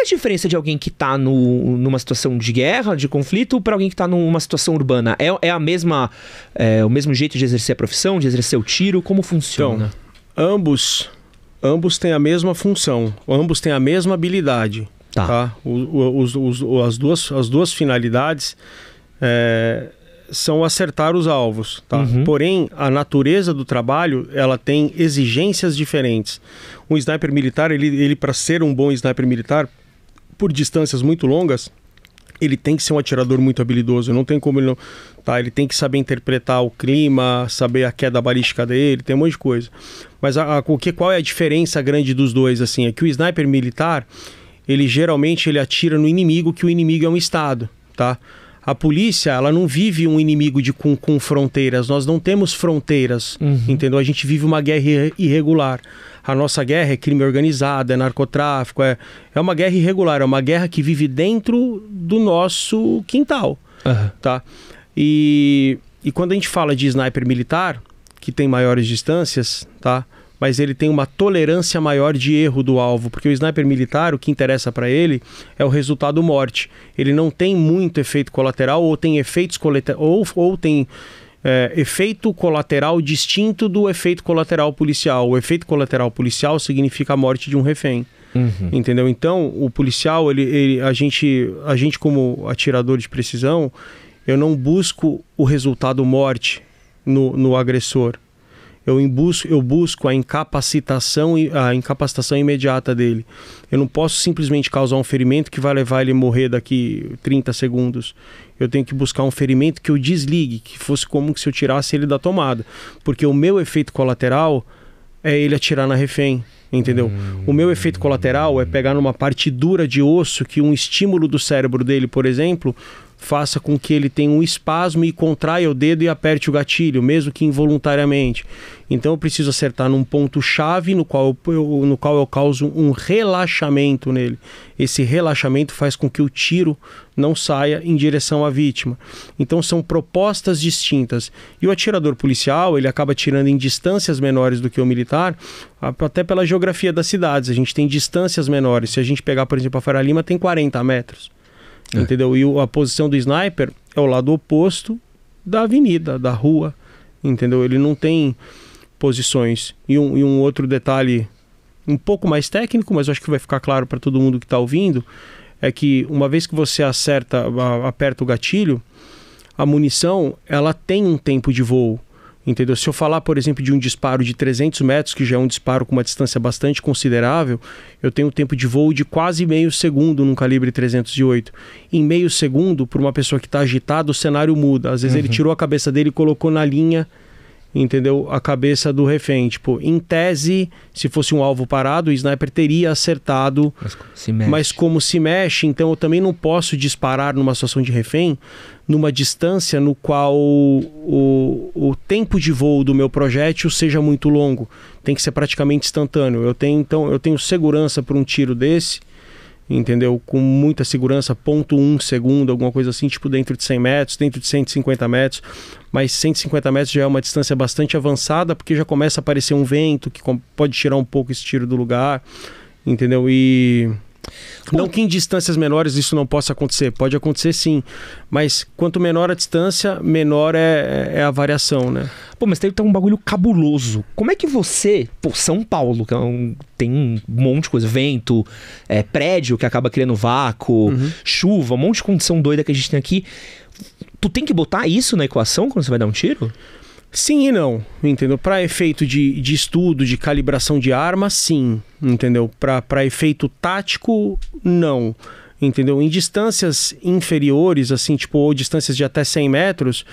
diferença de alguém que tá numa situação de guerra, de conflito, para alguém que tá numa situação urbana? É a mesma, o mesmo jeito de exercer a profissão, de exercer o tiro? Como funciona? Então, ambos têm a mesma função, ambos têm a mesma habilidade. Tá? As duas finalidades são acertar os alvos. Tá? Porém, a natureza do trabalho ela tem exigências diferentes. Um sniper militar, ele para ser um bom sniper militar, por distâncias muito longas, ele tem que ser um atirador muito habilidoso. Não tem como ele não... Tá? Ele tem que saber interpretar o clima, saber a queda balística dele, tem um monte de coisa. Mas qual é a diferença grande dos dois? Assim, é que o sniper militar, ele geralmente atira no inimigo, que o inimigo é um estado, tá? A polícia, ela não vive um inimigo com fronteiras. Nós não temos fronteiras, entendeu? A gente vive uma guerra irregular. A nossa guerra é crime organizado, é narcotráfico, é uma guerra irregular, é uma guerra que vive dentro do nosso quintal, tá? E quando a gente fala de sniper militar, que tem maiores distâncias, tá? Mas ele tem uma tolerância maior de erro do alvo, porque o sniper militar, o que interessa para ele é o resultado morte. Ele não tem muito efeito colateral, ou tem efeitos colaterais, ou tem efeito colateral distinto do efeito colateral policial. O efeito colateral policial significa a morte de um refém. Entendeu? Então, o policial, a gente como atirador de precisão, eu não busco o resultado morte no agressor. Eu busco a incapacitação imediata dele. Eu não posso simplesmente causar um ferimento que vai levar ele a morrer daqui 30 segundos. Eu tenho que buscar um ferimento que eu desligue, que fosse como se eu tirasse ele da tomada. Porque o meu efeito colateral é ele atirar na refém, entendeu? O meu efeito colateral é pegar numa parte dura de osso que um estímulo do cérebro dele, por exemplo, faça com que ele tenha um espasmo e contraia o dedo e aperte o gatilho, mesmo que involuntariamente. Então eu preciso acertar num ponto-chave no qual eu causo um relaxamento nele. Esse relaxamento faz com que o tiro não saia em direção à vítima. Então são propostas distintas. E o atirador policial, ele acaba atirando em distâncias menores do que o militar, até pela geografia das cidades. A gente tem distâncias menores. Se a gente pegar, por exemplo, a Faria Lima, tem 40 metros. Entendeu? E a posição do sniper é o lado oposto da avenida, da rua, entendeu? Ele não tem posições. E um outro detalhe um pouco mais técnico, mas eu acho que vai ficar claro para todo mundo que está ouvindo, é que uma vez que você aperta o gatilho, a munição, ela tem um tempo de voo. Entendeu? Se eu falar, por exemplo, de um disparo de 300 metros, que já é um disparo com uma distância bastante considerável, eu tenho um tempo de voo de quase meio segundo num calibre 308. Em meio segundo, para uma pessoa que está agitada, o cenário muda. Às vezes ele tirou a cabeça dele e colocou na linha, entendeu? A cabeça do refém. Tipo, em tese, se fosse um alvo parado, o sniper teria acertado. Mas como se mexe, então eu também não posso disparar numa situação de refém numa distância no qual o tempo de voo do meu projétil seja muito longo. Tem que ser praticamente instantâneo. Eu tenho segurança para um tiro desse, entendeu? Com muita segurança, 0,1 segundo, alguma coisa assim, tipo dentro de 100 metros, dentro de 150 metros. Mas 150 metros já é uma distância bastante avançada, porque já começa a aparecer um vento que pode tirar um pouco esse tiro do lugar, entendeu? E não que em distâncias menores isso não possa acontecer, pode acontecer sim, mas quanto menor a distância, menor é a variação, né? Pô, mas tem um bagulho cabuloso. Como é que você, São Paulo, que tem um monte de coisa, vento, prédio que acaba criando vácuo, chuva, um monte de condição doida que a gente tem aqui, tu tem que botar isso na equação quando você vai dar um tiro? Sim e não, entendeu? Para efeito de estudo, de calibração de arma, sim, entendeu? Para efeito tático, não, entendeu? Em distâncias inferiores, assim, tipo, ou distâncias de até 100 metros,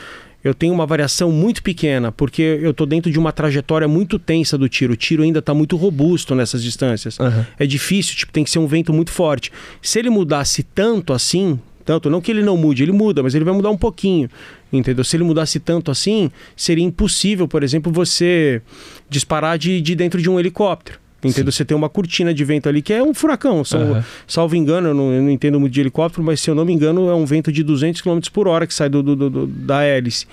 eu tenho uma variação muito pequena, porque eu tô dentro de uma trajetória muito tensa do tiro. O tiro ainda tá muito robusto nessas distâncias. É difícil, tipo, tem que ser um vento muito forte. Se ele mudasse tanto assim... Tanto, não que ele não mude, ele muda, mas ele vai mudar um pouquinho, entendeu? Se ele mudasse tanto assim, seria impossível, por exemplo, você disparar de dentro de um helicóptero, entendeu? Sim. Você tem uma cortina de vento ali que é um furacão, salvo engano, eu não entendo muito de helicóptero, mas se eu não me engano é um vento de 200 km por hora que sai da hélice,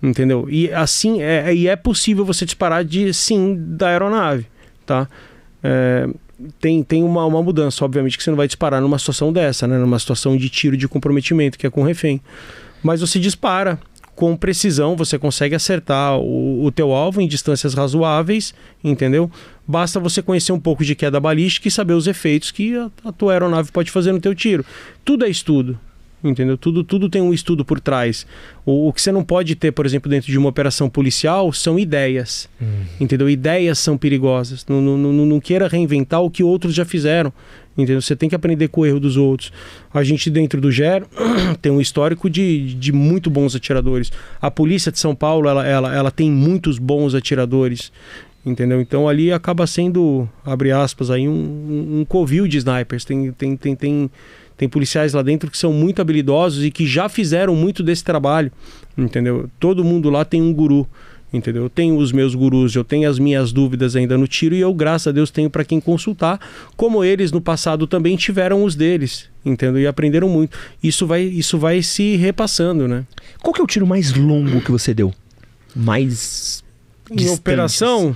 entendeu? E assim, é possível você disparar da aeronave, tá? tem uma mudança. Obviamente que você não vai disparar numa situação dessa, né? Numa situação de tiro de comprometimento, que é com refém. Mas você dispara com precisão, você consegue acertar o teu alvo em distâncias razoáveis, entendeu? Basta você conhecer um pouco de queda balística e saber os efeitos que a tua aeronave pode fazer no teu tiro. Tudo é estudo, entendeu? Tudo tem um estudo por trás. O que você não pode ter, por exemplo, dentro de uma operação policial são ideias, entendeu? Ideias são perigosas. Não queira reinventar o que outros já fizeram, entendeu? Você tem que aprender com o erro dos outros. A gente dentro do GER tem um histórico de muito bons atiradores. A polícia de São Paulo, ela tem muitos bons atiradores, entendeu? Então ali acaba sendo, abre aspas, aí um covil de snipers. Tem policiais lá dentro que são muito habilidosos e que já fizeram muito desse trabalho, entendeu? Todo mundo lá tem um guru, entendeu? Eu tenho os meus gurus, eu tenho as minhas dúvidas ainda no tiro e eu, graças a Deus, tenho para quem consultar, como eles no passado também tiveram os deles, entendeu? E aprenderam muito. Isso vai se repassando, né? Qual que é o tiro mais longo que você deu? Mais em operação?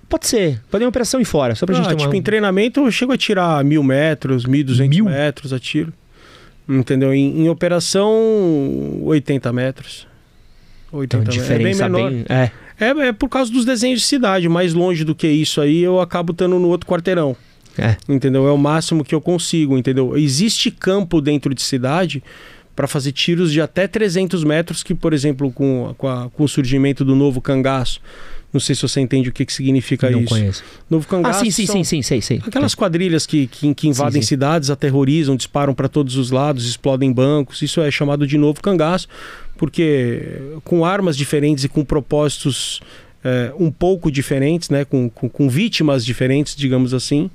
Pode ser. Pode ir em operação e fora. Só pra gente ter tipo, em treinamento eu chego a tirar 1.000 metros, 1.200 metros a tiro. Entendeu? Em operação, 80 metros. 80 então, diferença é bem menor. É por causa dos desenhos de cidade. Mais longe do que isso aí, eu acabo estando no outro quarteirão. Entendeu? É o máximo que eu consigo, entendeu? Existe campo dentro de cidade para fazer tiros de até 300 metros que, por exemplo, com o surgimento do novo cangaço, não sei se você entende o que significa isso. Não conheço. Novo cangaço sim, sei. Aquelas quadrilhas que invadem cidades, aterrorizam, disparam para todos os lados, explodem bancos. Isso é chamado de novo cangaço, porque com armas diferentes e com propósitos um pouco diferentes, né, com vítimas diferentes, digamos assim,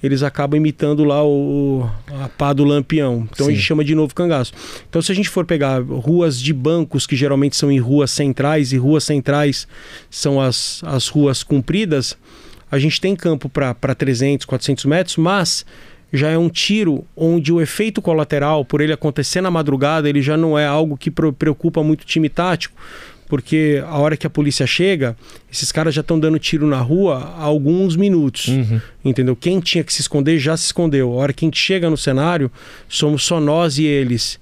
eles acabam imitando lá a pá do Lampião. Então a gente chama de novo cangaço. Então se a gente for pegar ruas de bancos, que geralmente são em ruas centrais, e ruas centrais são as ruas compridas, a gente tem campo para 300, 400 metros, mas já é um tiro onde o efeito colateral, por ele acontecer na madrugada, ele já não é algo que preocupa muito o time tático, porque a hora que a polícia chega, esses caras já estão dando tiro na rua há alguns minutos, entendeu? Quem tinha que se esconder já se escondeu. A hora que a gente chega no cenário, somos só nós e eles,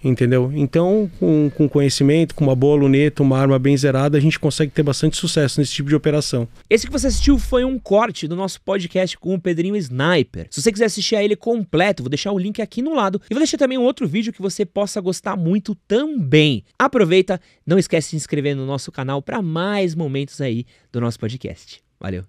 entendeu? Então, com conhecimento, com uma boa luneta, uma arma bem zerada, a gente consegue ter bastante sucesso nesse tipo de operação. Esse que você assistiu foi um corte do nosso podcast com o Pedrinho Sniper. Se você quiser assistir a ele completo, vou deixar o link aqui no lado. E vou deixar também um outro vídeo que você possa gostar muito também. Aproveita, não esquece de se inscrever no nosso canal para mais momentos aí do nosso podcast. Valeu!